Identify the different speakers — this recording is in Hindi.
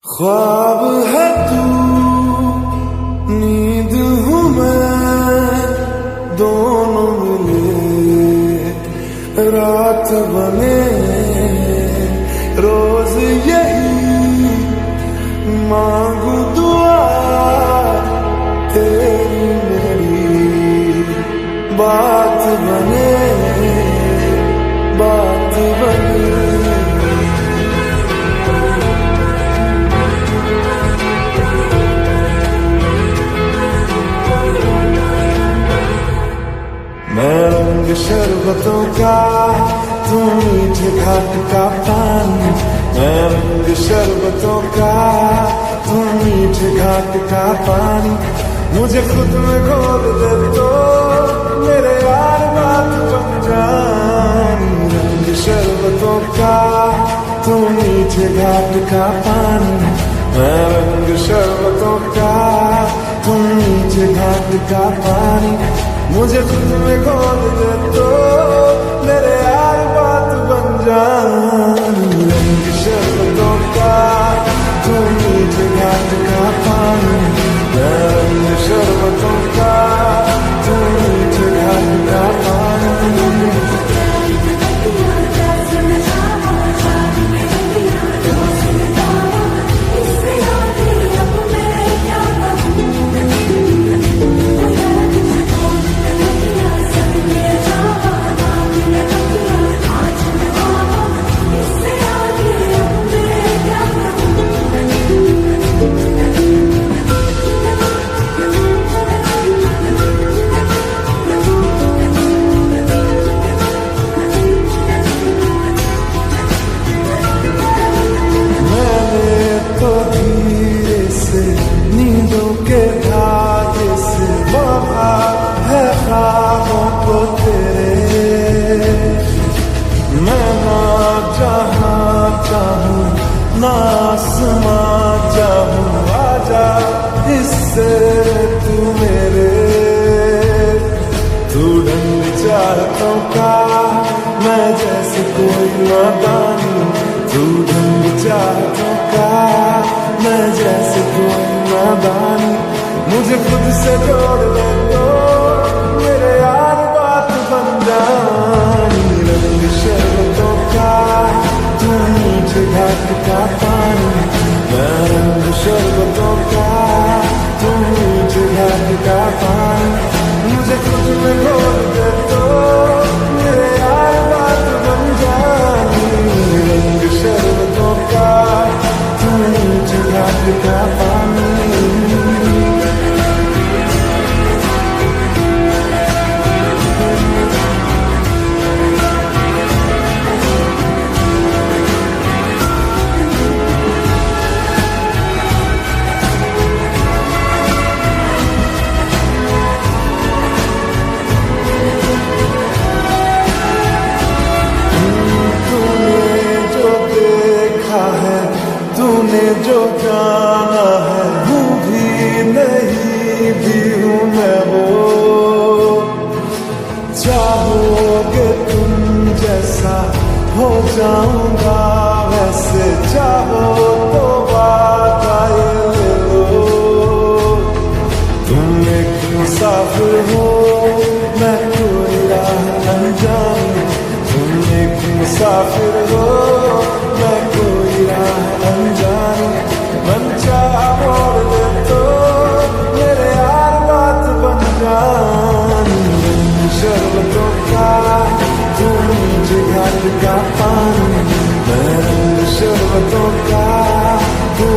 Speaker 1: ख्वाब है तू, नींद हूँ मैं, दोनों मिले रात बने, रोज यही मांगू दुआ तेरी मेरी, बात बने, बात बने। मैं रंग शरबतों का, तू मीठे घाट का पानी। मैं रंग शरबतों का, तू मीठे घाट का पानी। मुझे खुद में घोल दे तो मेरे यार बात बन जानी। रंग शरबतों का, तू मीठे घाट का पानी। मैं रंग शरबतों का, तू मीठे घाट का पानी। मुझे खुद में खोल दे तो मेरे यार बात बन जानी। रंग शरबतों का, तू मीठे घाट का पानी। रंग शरबतों का, तू मीठे घाट का पानी। नींदों के धागे से बहा है ख्वाबों को तेरे। मैं ना जहाँ चाहूँ, ना आसमां चाहूँ, आजा इससे तू मेरे। तू ढंग चाहतों का, मैं जैसे कोई नादानी। तू ढंग चाहतों का, मैं जैसे कोई नादानी। मुझे खुद से जोड़ ले तो मेरे यार बात बन जानी। रंग शरबतों का, तू मीठे घाट का पानी। मैं रंग शरबतों का, तू मीठे घाट का पानी। मुझे खुद में घोल दे तो मेरे यार बात बन जानी। रंग शरबतों का, तू मीठे घाट का पानी। तूने जो जाना है, हूँ भी नहीं भी हूँ मैं वो। चाहोगे तुम जैसा हो जाऊंगा वैसे, चाहो तो वादा ये ले लो। तुम एक मुसाफिर हो, मैं कोई राह अनजानी। तुम एक मुसाफिर हो, मैं कोई राह अनजानी। मन चाह मोड़ दे तो मेरे यार बात बन जानी। रंग शरबतों का, तू मीठे घाट का पानी। मैं रंग शरबतों का, तू